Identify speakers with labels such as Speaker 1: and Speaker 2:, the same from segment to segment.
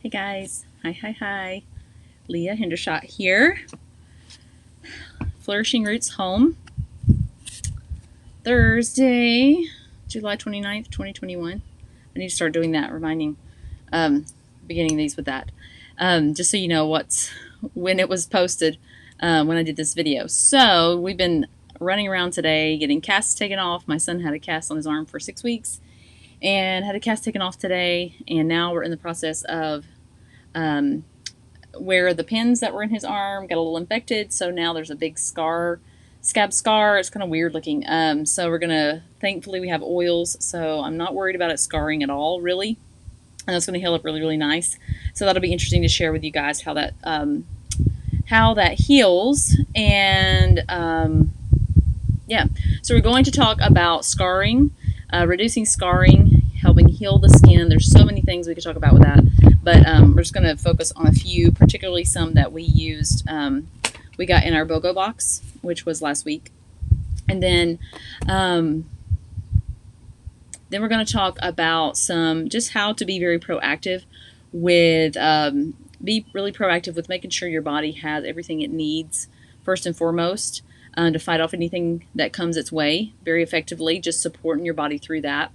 Speaker 1: Hey guys, hi. Leah Hendershot here. Flourishing Roots Home. Thursday, July 29th, 2021. I need to start doing that, reminding, beginning these with that. Just so you know when it was posted, when I did this video. So we've been running around today, getting casts taken off. My son had a cast on his arm for 6 weeks and had a cast taken off today. And now we're in the process of where the pins that were in his arm got a little infected, so now there's a big scab scar. It's kind of weird looking. So we're gonna, thankfully we have oils, so I'm not worried about it scarring at all, really. And it's gonna heal up really nice. So that'll be interesting to share with you guys how that heals. And yeah, so we're going to talk about scarring, reducing scarring, helping heal the skin. There's so many things we could talk about with that, but we're just going to focus on a few, particularly some that we used, we got in our BOGO box, which was last week. And then we're going to talk about just how to be very proactive with, be really proactive with making sure your body has everything it needs, first and foremost, to fight off anything that comes its way very effectively, just supporting your body through that.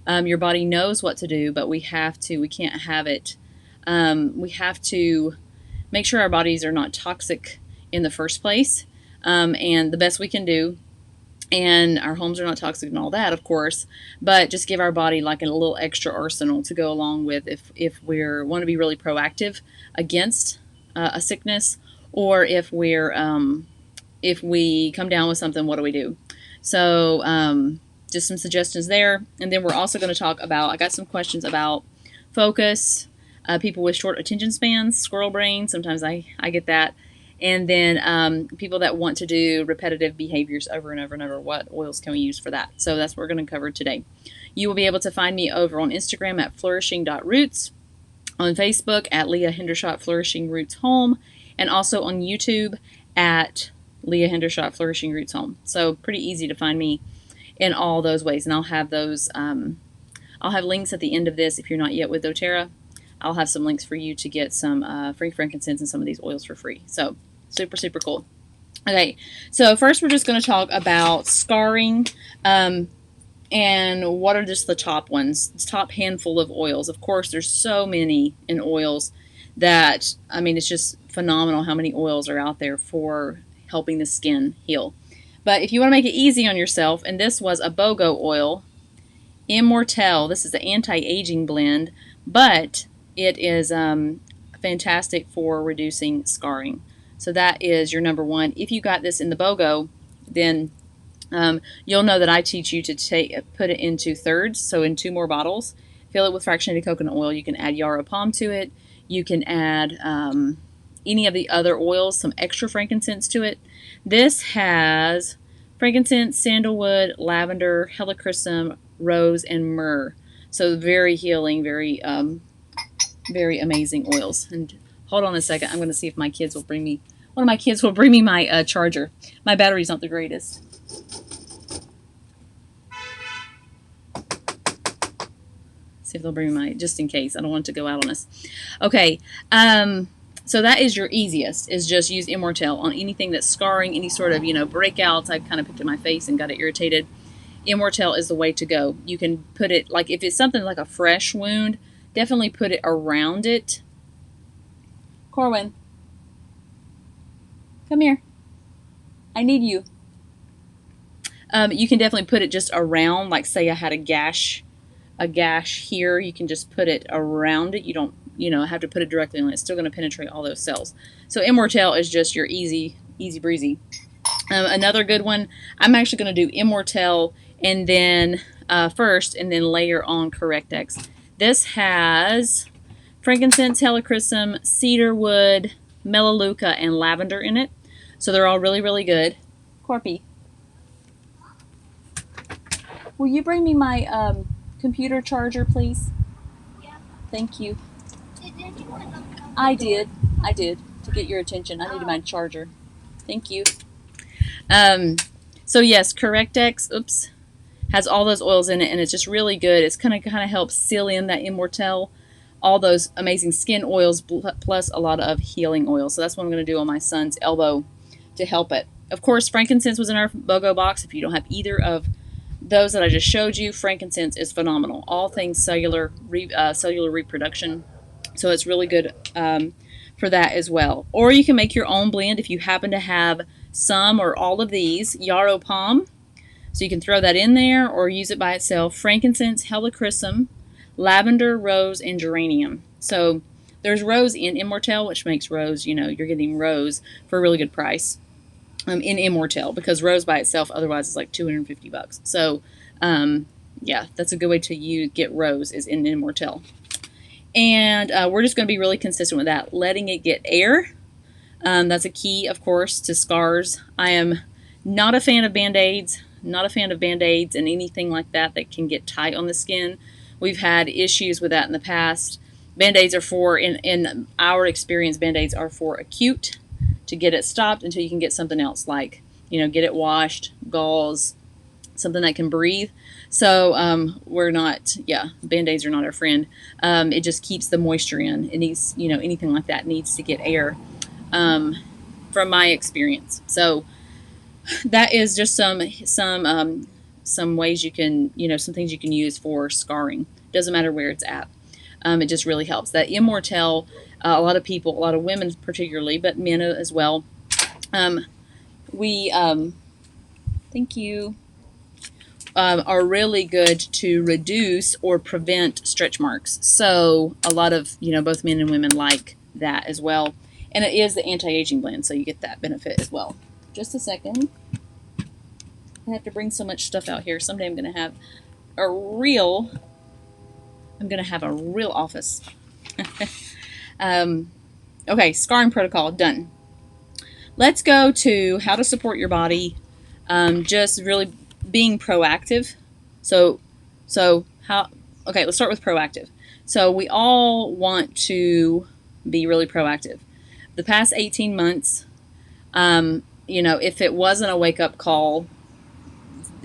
Speaker 1: Your body knows what to do, but we can't have it. We have to make sure our bodies are not toxic in the first place, and the best we can do, and our homes are not toxic and all that, of course, but just give our body like a little extra arsenal to go along with if we want to be really proactive against a sickness, or if we come down with something, what do we do? So just some suggestions there. And then we're also going to talk about, I got some questions about focus, people with short attention spans, squirrel brain, sometimes I get that. And then people that want to do repetitive behaviors over and over and over, what oils can we use for that? So that's what we're going to cover today. You will be able to find me over on Instagram at flourishing.roots, on Facebook at Leah Hendershot Flourishing Roots Home, and also on YouTube at Leah Hendershot Flourishing Roots Home. So pretty easy to find me in all those ways. And I'll have those, I'll have links at the end of this. If you're not yet with doTERRA, I'll have some links for you to get some free frankincense and some of these oils for free. So super cool. Okay, so first we're just going to talk about scarring, and what are just the top ones, the top handful of oils. Of course, there's so many in oils that, I mean, it's just phenomenal how many oils are out there for helping the skin heal. But if you want to make it easy on yourself, and this was a BOGO oil, Immortelle. This is an anti-aging blend, but it is fantastic for reducing scarring. So that is your number one. If you got this in the BOGO, then you'll know that I teach you to put it into thirds, so in 2 more bottles. Fill it with fractionated coconut oil. You can add yarrow palm to it. You can add any of the other oils, some extra frankincense to it. This has frankincense, sandalwood, lavender, helichrysum, rose, and myrrh. So very healing, very amazing oils. And hold on a second. I'm going to see if my kids will bring me, one of my kids will bring me my charger. My battery's not the greatest. See if they'll bring me my, just in case. I don't want it to go out on us. Okay. So that is your easiest, is just use Immortelle on anything that's scarring, any sort of, breakouts. I kind of picked at my face and got it irritated. Immortelle is the way to go. You can put it, like if it's something like a fresh wound, definitely put it around it. Corwin, come here. I need you. You can definitely put it just around, like say I had a gash here. You can just put it around it. You don't have to put it directly on it. It's still going to penetrate all those cells. So Immortelle is just your easy breezy. Another good one, I'm actually going to do Immortelle and then first, and then layer on Correct-X. This has frankincense, helichrysum, cedarwood, melaleuca, and lavender in it. So they're all really good. Corpy, will you bring me my computer charger, please?
Speaker 2: Yeah.
Speaker 1: Thank you.
Speaker 2: Did anyone
Speaker 1: I did, to get your attention. I needed my charger. Thank you. So yes, Correct-X, has all those oils in it, and it's just really good. It's kind of helps seal in that Immortelle all those amazing skin oils plus a lot of healing oils. So that's what I'm going to do on my son's elbow to help it. Of course, frankincense was in our BOGO box. If you don't have either of those that I just showed you, frankincense is phenomenal. All things cellular reproduction. So it's really good for that as well. Or you can make your own blend if you happen to have some or all of these. Yarrow palm, so you can throw that in there or use it by itself. Frankincense, helichrysum, lavender, rose, and geranium. So there's rose in Immortelle, which makes rose, you're getting rose for a really good price in Immortelle, because rose by itself otherwise is like $250. So yeah, that's a good way to get rose is in Immortelle. And we're just going to be really consistent with that, letting it get air. That's a key, of course, to scars. I am not a fan of Band-Aids, and anything like that can get tight on the skin. We've had issues with that in the past. Band-Aids are for, in our experience, Band-Aids are for acute, to get it stopped until you can get something else, like, get it washed, gauze, something that can breathe. So we're not, Band-Aids are not our friend. It just keeps the moisture in. It needs, anything like that needs to get air, from my experience. So that is just some ways you can, some things you can use for scarring. Doesn't matter where it's at. It just really helps. That Immortelle, a lot of people, a lot of women particularly, but men as well, thank you, are really good to reduce or prevent stretch marks. So a lot of, both men and women like that as well. And it is the anti-aging blend, so you get that benefit as well. Just a second. I have to bring so much stuff out here. Someday I'm going to have a real office. Okay, scarring protocol, done. Let's go to how to support your body, just really being proactive. So how, okay, let's start with proactive. So we all want to be really proactive. The past 18 months, if it wasn't a wake-up call,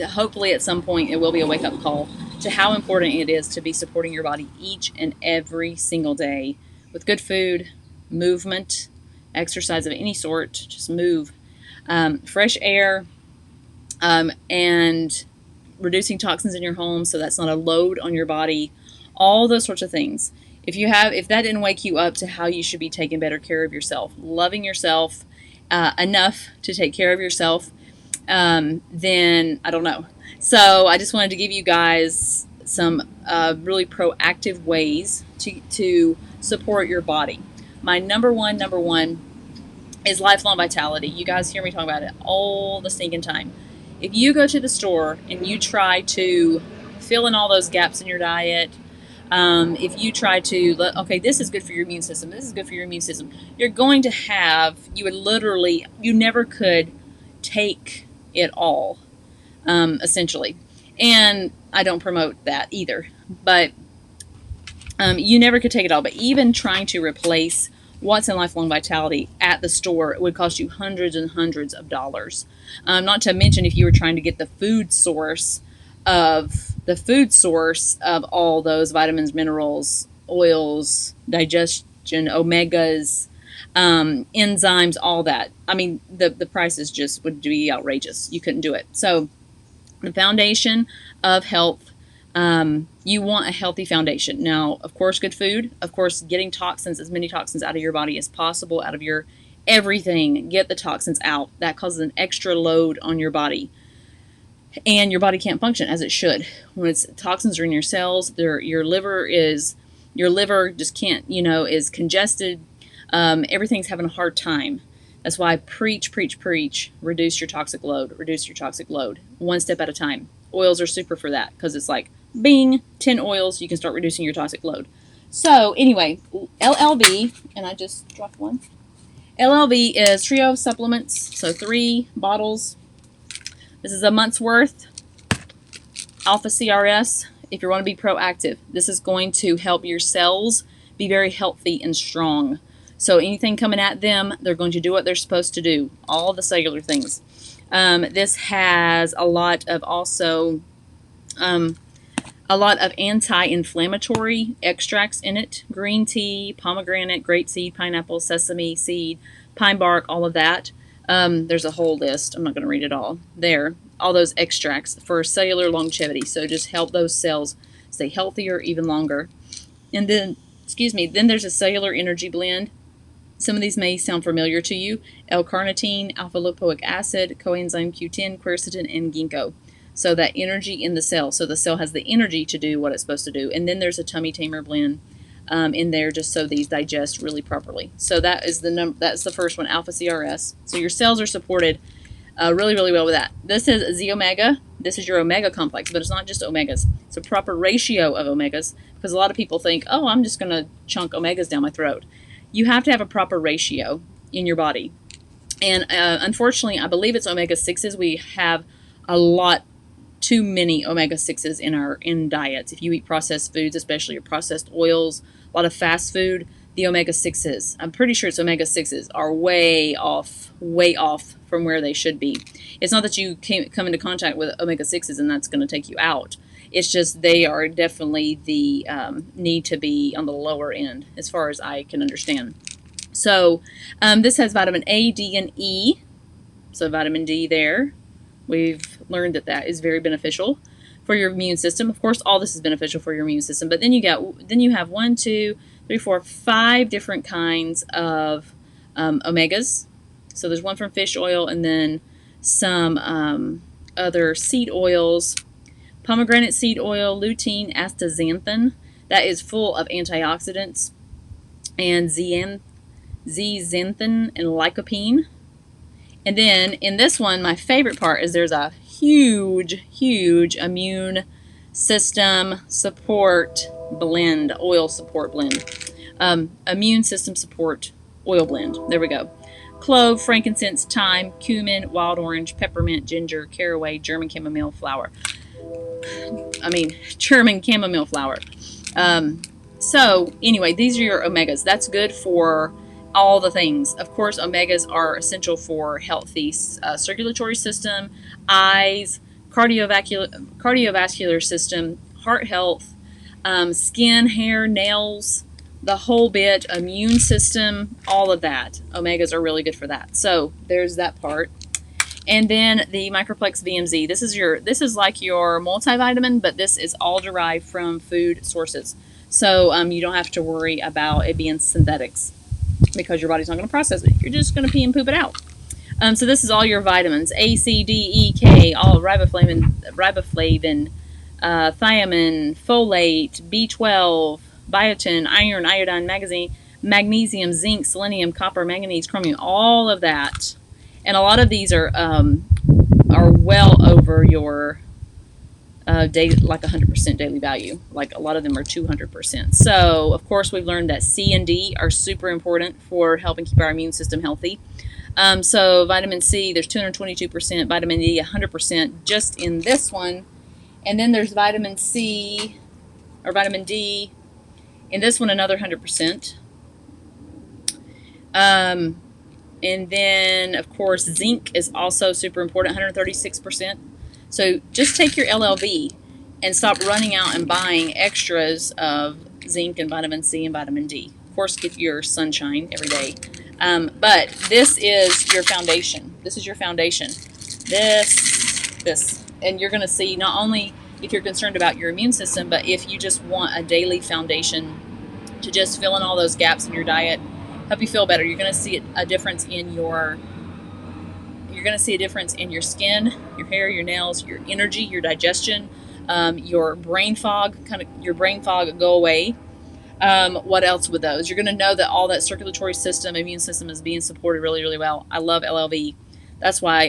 Speaker 1: hopefully at some point it will be a wake-up call to how important it is to be supporting your body each and every single day with good food, movement, exercise of any sort, just move, fresh air, and reducing toxins in your home so that's not a load on your body, all those sorts of things. If that didn't wake you up to how you should be taking better care of yourself, loving yourself enough to take care of yourself, then I don't know. So I just wanted to give you guys some really proactive ways to support your body. My number one is lifelong vitality. You guys hear me talk about it all the stinking time. If you go to the store and you try to fill in all those gaps in your diet, if you try to, okay, this is good for your immune system, this is good for your immune system, you're going to have, you never could take it all, essentially. And I don't promote that either, but you never could take it all. But even trying to replace what's in Lifelong Vitality at the store, it would cost you hundreds and hundreds of dollars. Not to mention if you were trying to get the food source of all those vitamins, minerals, oils, digestion, omegas, enzymes, all that. I mean, the prices just would be outrageous. You couldn't do it. So the foundation of health, you want a healthy foundation. Now, of course, good food, of course, getting as many toxins out of your body as possible, out of your everything, get the toxins out. That causes an extra load on your body. And your body can't function as it should. When toxins are in your cells, your liver just can't, is congested. Everything's having a hard time. That's why I preach, reduce your toxic load, one step at a time. Oils are super for that, because it's like, bing, 10 oils, you can start reducing your toxic load. So anyway, LLV, and I just dropped one. LLV is trio of supplements, so 3 bottles. This is a month's worth. Alpha CRS, if you want to be proactive. This is going to help your cells be very healthy and strong. So anything coming at them, they're going to do what they're supposed to do. All the cellular things. This has a lot of also a lot of anti-inflammatory extracts in it. Green tea, pomegranate, grapeseed, pineapple, sesame seed, pine bark, all of that. There's a whole list. I'm not going to read it all. There, all those extracts for cellular longevity. So just help those cells stay healthier even longer. And then, then there's a cellular energy blend. Some of these may sound familiar to you. L-carnitine, alpha-lipoic acid, coenzyme Q10, quercetin, and ginkgo. So that energy in the cell. So the cell has the energy to do what it's supposed to do. And then there's a tummy tamer blend in there just so these digest really properly. So that is that's the first one, alpha CRS. So your cells are supported really, really well with that. This is Z omega. This is your omega complex, but it's not just omegas. It's a proper ratio of omegas because a lot of people think, oh, I'm just going to chunk omegas down my throat. You have to have a proper ratio in your body. And unfortunately, I believe it's omega-6s. We have a lot too many omega-6s in diets. If you eat processed foods, especially your processed oils, a lot of fast food, the omega-6s, I'm pretty sure it's omega-6s, are way off from where they should be. It's not that you come into contact with omega-6s and that's going to take you out. It's just they are definitely the need to be on the lower end as far as I can understand. So this has vitamin A, D, and E. So vitamin D there. We've learned that that is very beneficial for your immune system. Of course, all this is beneficial for your immune system. But then you have 1, 2, 3, 4, 5 different kinds of omegas. So there's one from fish oil and then some other seed oils. Pomegranate seed oil, lutein, astaxanthin. That is full of antioxidants. And zeaxanthin and lycopene. And then in this one, my favorite part is there's a huge immune system support blend, oil support blend. Immune system support oil blend. There we go. Clove, frankincense, thyme, cumin, wild orange, peppermint, ginger, caraway, German chamomile flower. German chamomile flower. So anyway, these are your omegas. That's good for all the things. Of course, omegas are essential for healthy circulatory system, eyes, cardiovascular system, heart health, skin, hair, nails, the whole bit, immune system, all of that. Omegas are really good for that. So there's that part. And then the Microplex VMZ. This is like your multivitamin, but this is all derived from food sources. So you don't have to worry about it being synthetics because your body's not going to process it. You're just going to pee and poop it out. So this is all your vitamins: A, C, D, E, K, all riboflavin, thiamine, folate, B12, biotin, iron, iodine, magnesium, zinc, selenium, copper, manganese, chromium, all of that. And a lot of these are well over your daily, like 100% daily value. Like a lot of them are 200%. So of course we've learned that C and D are super important for helping keep our immune system healthy. So vitamin C, there's 222%, vitamin D 100% just in this one. And then there's vitamin C or vitamin D in this one, another 100%. And then, of course, zinc is also super important, 136%. So just take your LLV and stop running out and buying extras of zinc and vitamin C and vitamin D. Of course, get your sunshine every day. But this is your foundation. This is your foundation. This. And you're going to see not only if you're concerned about your immune system, but if you just want a daily foundation to just fill in all those gaps in your diet, help you feel better. You're going to see a difference in your skin, your hair, your nails, your energy, your digestion, your brain fog, go away. What else with those? You're going to know that all that circulatory system, immune system is being supported really, really well. I love LLV. That's why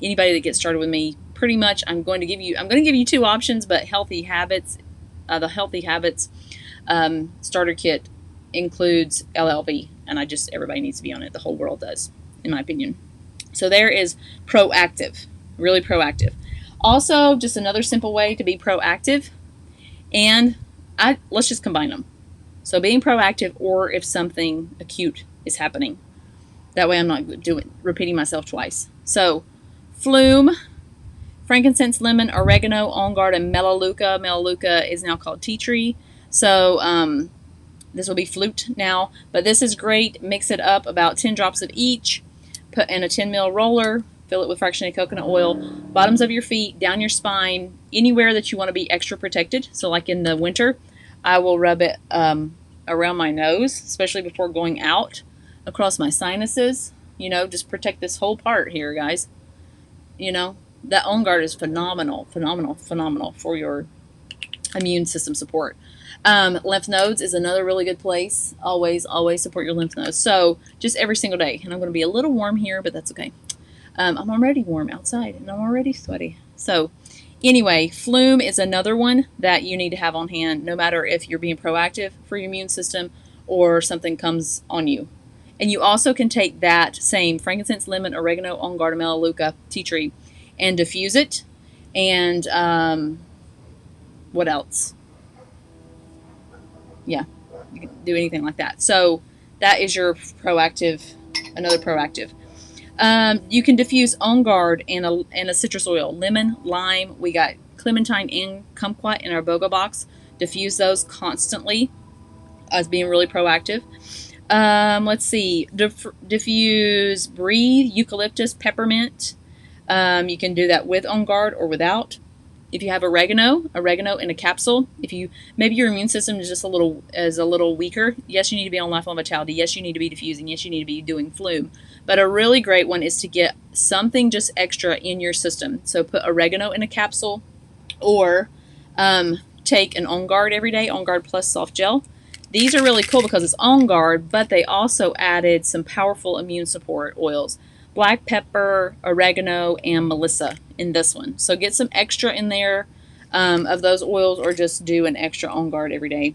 Speaker 1: anybody that gets started with me, pretty much I'm going to give you 2 options, but Healthy Habits, the Healthy Habits starter kit includes LLV, and everybody needs to be on it. The whole world does, in my opinion. So there is proactive, really proactive. Also, just another simple way to be proactive, and let's just combine them. So being proactive, or if something acute is happening. That way I'm not repeating myself twice. So flume frankincense, lemon, oregano, on guard, and melaleuca. Melaleuca is now called tea tree. So this will be flute now, but this is great. Mix it up, about 10 drops of each. Put in a 10 ml roller. Fill it with fractionated coconut oil. Bottoms of your feet, down your spine, anywhere that you want to be extra protected. So like in the winter, I will rub it around my nose, especially before going out, across my sinuses. You know, just protect this whole part here, guys. You know, that On Guard is phenomenal, phenomenal, phenomenal for your immune system support. Lymph nodes is another really good place. Always, always support your lymph nodes. So just every single day. And I'm going to be a little warm here, but that's okay. I'm already warm outside, and I'm already sweaty. So anyway, Flume is another one that you need to have on hand, no matter if you're being proactive for your immune system or something comes on you. And you also can take that same frankincense, lemon, oregano, on guard, melaleuca, tea tree, and diffuse it. And what else? Yeah, you can do anything like that. So that is your proactive, another proactive. You can diffuse On Guard and a citrus oil, lemon, lime. We got clementine and kumquat in our BOGO box. Diffuse those constantly as being really proactive. Let's see. Diffuse breathe, eucalyptus, peppermint. You can do that with On Guard or without. If you have oregano in a capsule. If you maybe your immune system is just a little weaker. Yes, you need to be on Lifelong Vitality. Yes, you need to be diffusing. Yes, you need to be doing Flume. But a really great one is to get something just extra in your system. So put oregano in a capsule, or take an On Guard every day. On Guard Plus Soft Gel. These are really cool because it's On Guard, but they also added some powerful immune support oils. Black pepper, oregano, and melissa in this one. So get some extra in there of those oils, or just do an extra On Guard every day.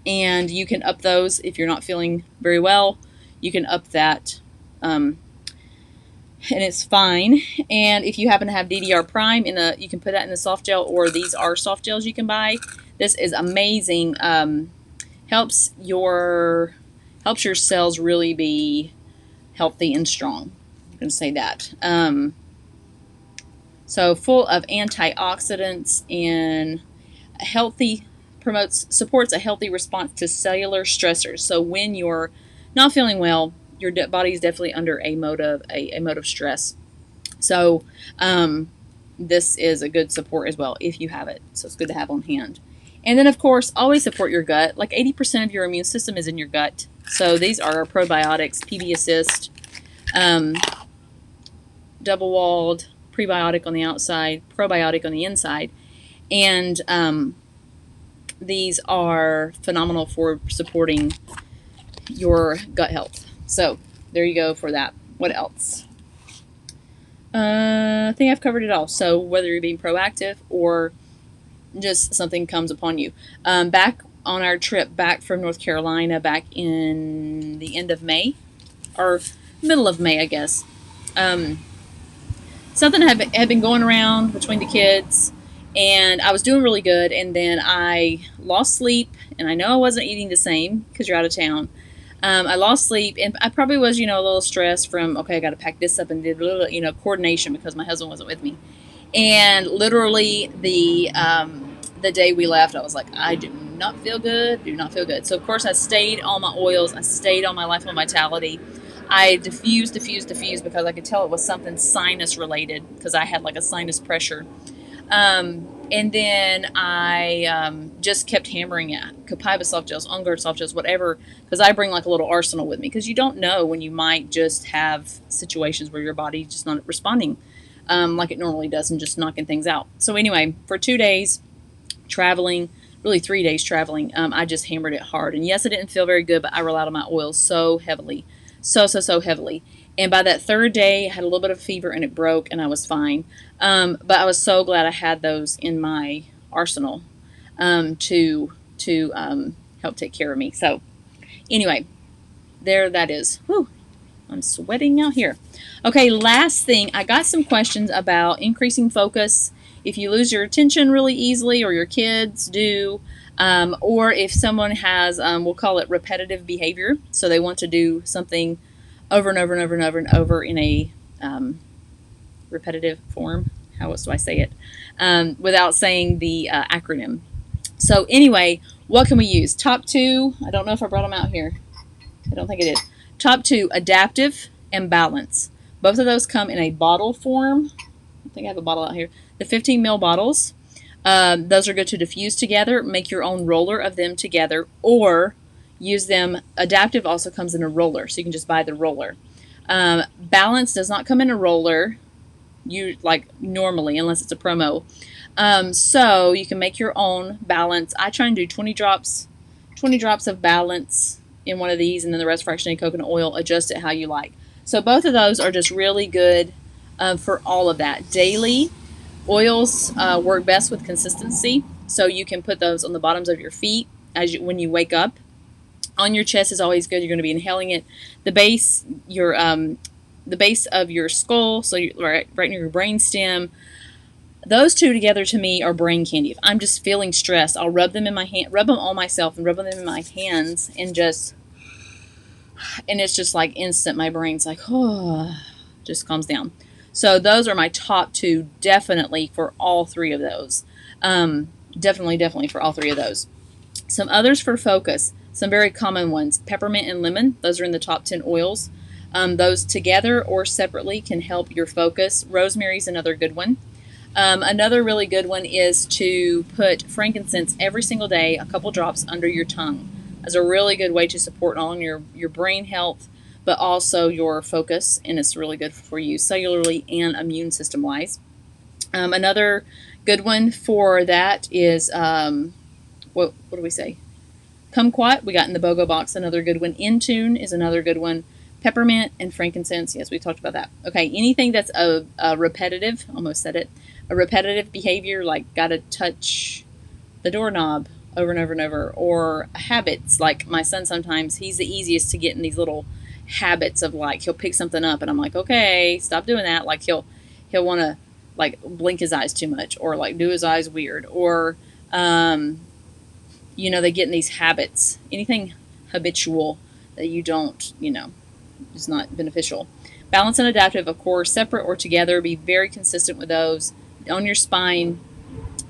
Speaker 1: And you can up those if you're not feeling very well. You can up that, and it's fine. And if you happen to have DDR Prime, you can put that in the soft gel, or these are soft gels you can buy. This is amazing. Helps your cells really be healthy and strong. I'm going to say that. So full of antioxidants and supports a healthy response to cellular stressors. So when you're not feeling well, your body is definitely under a mode of stress. So this is a good support as well if you have it. So it's good to have on hand. And then, of course, always support your gut. Like 80% of your immune system is in your gut. So these are our probiotics, PB Assist, double-walled, prebiotic on the outside, probiotic on the inside. And these are phenomenal for supporting your gut health. So there you go for that. What else? I think I've covered it all. So whether you're being proactive or just something comes upon you. Back on our trip back from North Carolina, back in the end of May, or middle of May, I guess. Something had been going around between the kids, and I was doing really good, and then I lost sleep, and I know I wasn't eating the same because you're out of town. I lost sleep, and I probably was, a little stressed from, okay, I got to pack this up, and did a little, coordination because my husband wasn't with me. And literally the day we left, I was like, I do not feel good. So of course I stayed on my oils. I stayed on my Lifelong Vitality. I diffused because I could tell it was something sinus related, because I had like a sinus pressure. And then I just kept hammering at Copaiba soft gels, On Guard soft gels, whatever, because I bring like a little arsenal with me, because you don't know when you might just have situations where your body's just not responding like it normally does, and just knocking things out. So anyway, for 2 days traveling, really 3 days traveling, I just hammered it hard. And yes, I didn't feel very good, but I relied on my oils so heavily. So heavily. And by that third day, I had a little bit of fever and it broke, and I was fine. But I was so glad I had those in my arsenal to help take care of me. So anyway, there that is. Whew, I'm sweating out here. Okay, last thing, I got some questions about increasing focus. If you lose your attention really easily, or your kids do, or if someone has, we'll call it repetitive behavior, so they want to do something over and over and over and over and over in a repetitive form. how else do I say it without saying the acronym. So anyway, what can we use? Top two, I don't know if I brought them out here. I don't think I did. Top two, adaptive and balance. Both of those come in a bottle form. I think I have a bottle out here. The 15 ml bottles. Those are good to diffuse together. Make your own roller of them together, or use them. Adaptive also comes in a roller, so you can just buy the roller. Balance does not come in a roller, you like normally, unless it's a promo. So you can make your own balance. I try and do 20 drops of balance in one of these, and then the rest fractionated coconut oil. Adjust it how you like. So both of those are just really good for all of that. Daily oils work best with consistency, so you can put those on the bottoms of your feet when you wake up. On your chest is always good. You're going to be inhaling it. The base of your skull, so right near your brain stem. Those two together to me are brain candy. If I'm just feeling stressed, I'll rub them in my hand, rub them on myself, and rub them in my hands, and it's just like instant. My brain's like, oh, just calms down. So those are my top two, definitely for all three of those. Definitely for all three of those. Some others for focus. Some very common ones: peppermint and lemon. Those are in the top 10 oils. Those together or separately can help your focus. Rosemary's another good one. Another really good one is to put frankincense every single day, a couple drops under your tongue. That's a really good way to support not only your brain health, but also your focus, and it's really good for you cellularly and immune system wise. Another good one for that is what do we say? Kumquat, we got in the BOGO box, another good one. In Tune is another good one. Peppermint and frankincense, yes, we talked about that. Okay, anything that's a repetitive, almost said it, a repetitive behavior, like gotta touch the doorknob over and over and over, or habits, like my son sometimes, he's the easiest to get in these little habits of like, he'll pick something up and I'm like, okay, stop doing that. Like he'll want to like blink his eyes too much, or like do his eyes weird, or they get in these habits. Anything habitual that you don't, is not beneficial. Balance and adaptive, of course, separate or together. Be very consistent with those on your spine.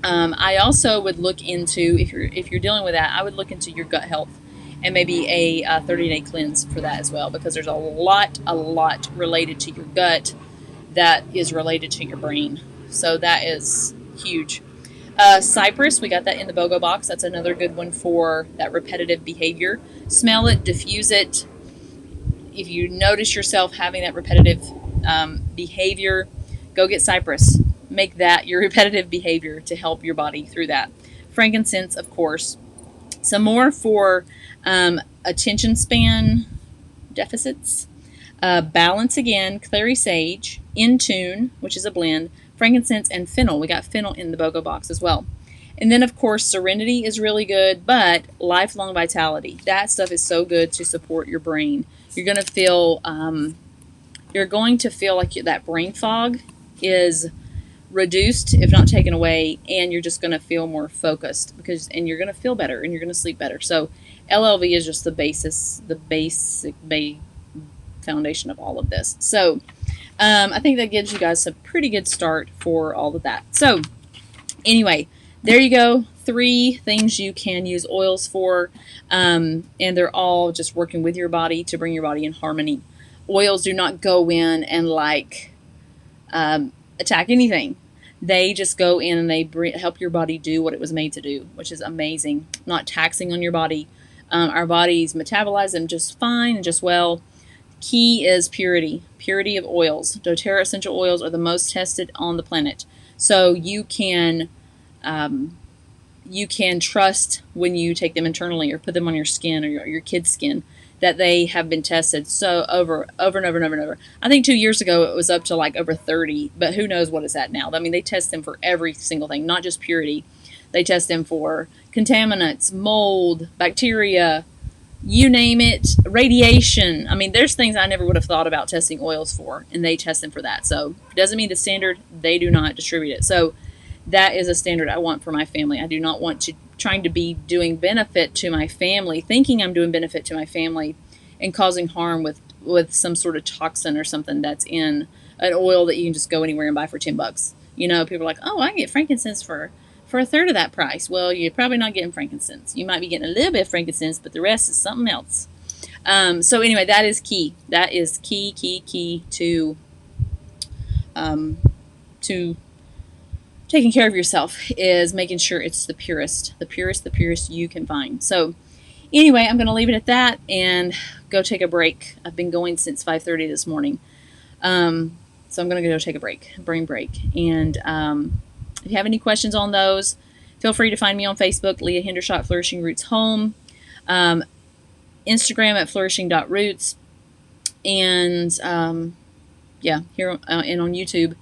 Speaker 1: I also would look into, if you're dealing with that, I would look into your gut health, and maybe a 30-day cleanse for that as well, because there's a lot related to your gut that is related to your brain. So that is huge. Cypress, we got that in the BOGO box. That's another good one for that repetitive behavior. Smell it, diffuse it. If you notice yourself having that repetitive behavior, go get cypress. Make that your repetitive behavior to help your body through that. Frankincense, of course. Some more for attention span deficits. Balance again, clary sage, In Tune, which is a blend, frankincense, and fennel. We got fennel in the BOGO box as well. And then, of course, serenity is really good, but lifelong vitality. That stuff is so good to support your brain. You're going to feel like that brain fog is reduced, if not taken away, and you're just going to feel more focused, and you're going to feel better, and you're going to sleep better. So LLV is just the basic foundation of all of this. So I think that gives you guys a pretty good start for all of that. So anyway, there you go. 3 things you can use oils for, and they're all just working with your body to bring your body in harmony. Oils do not go in and attack anything. They just go in and they help your body do what it was made to do, which is amazing. Not taxing on your body. Our bodies metabolize them just fine and just well. Key is purity of oils. doTERRA essential oils are the most tested on the planet. So you can trust when you take them internally or put them on your skin or your kid's skin that they have been tested so over and over. I think 2 years ago it was up to like over 30, but who knows what it's at now. I mean, they test them for every single thing, not just purity. They test them for contaminants, mold, bacteria, you name it, radiation. I mean, there's things I never would have thought about testing oils for, and they test them for that. So it doesn't mean the standard, they do not distribute it. So that is a standard I want for my family. I do not want to trying to be doing benefit to my family, thinking I'm doing benefit to my family, and causing harm with some sort of toxin or something that's in an oil that you can just go anywhere and buy for $10. You know, people are like, oh, I can get frankincense for a third of that price. Well, you're probably not getting frankincense. You might be getting a little bit of frankincense, but the rest is something else. So anyway, that is key. That is key um, to taking care of yourself, is making sure it's the purest you can find. So anyway, I'm going to leave it at that and go take a break. I've been going since 5:30 this morning. So I'm going to go take a brain break. And if you have any questions on those, feel free to find me on Facebook, Leah Hendershot, Flourishing Roots Home, Instagram at flourishing.roots, and here and on YouTube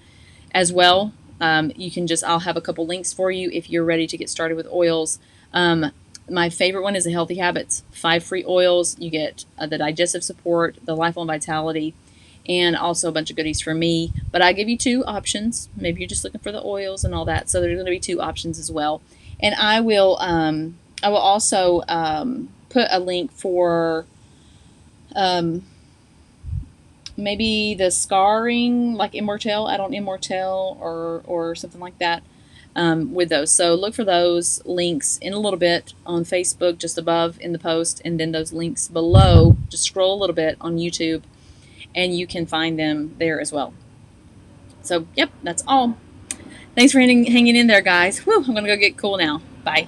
Speaker 1: as well. You can I'll have a couple links for you if you're ready to get started with oils. My favorite one is the Healthy Habits, 5 free oils. You get the digestive support, the lifelong vitality, and also a bunch of goodies for me. But I give you 2 options. Maybe you're just looking for the oils and all that. So there's going to be 2 options as well. And I will also put a link for maybe the scarring, like Immortelle, add on Immortelle or something like that with those. So look for those links in a little bit on Facebook, just above in the post, and then those links below. Just scroll a little bit on YouTube, and you can find them there as well. So, yep, that's all. Thanks for hanging in there, guys. Whew, I'm going to go get cool now. Bye.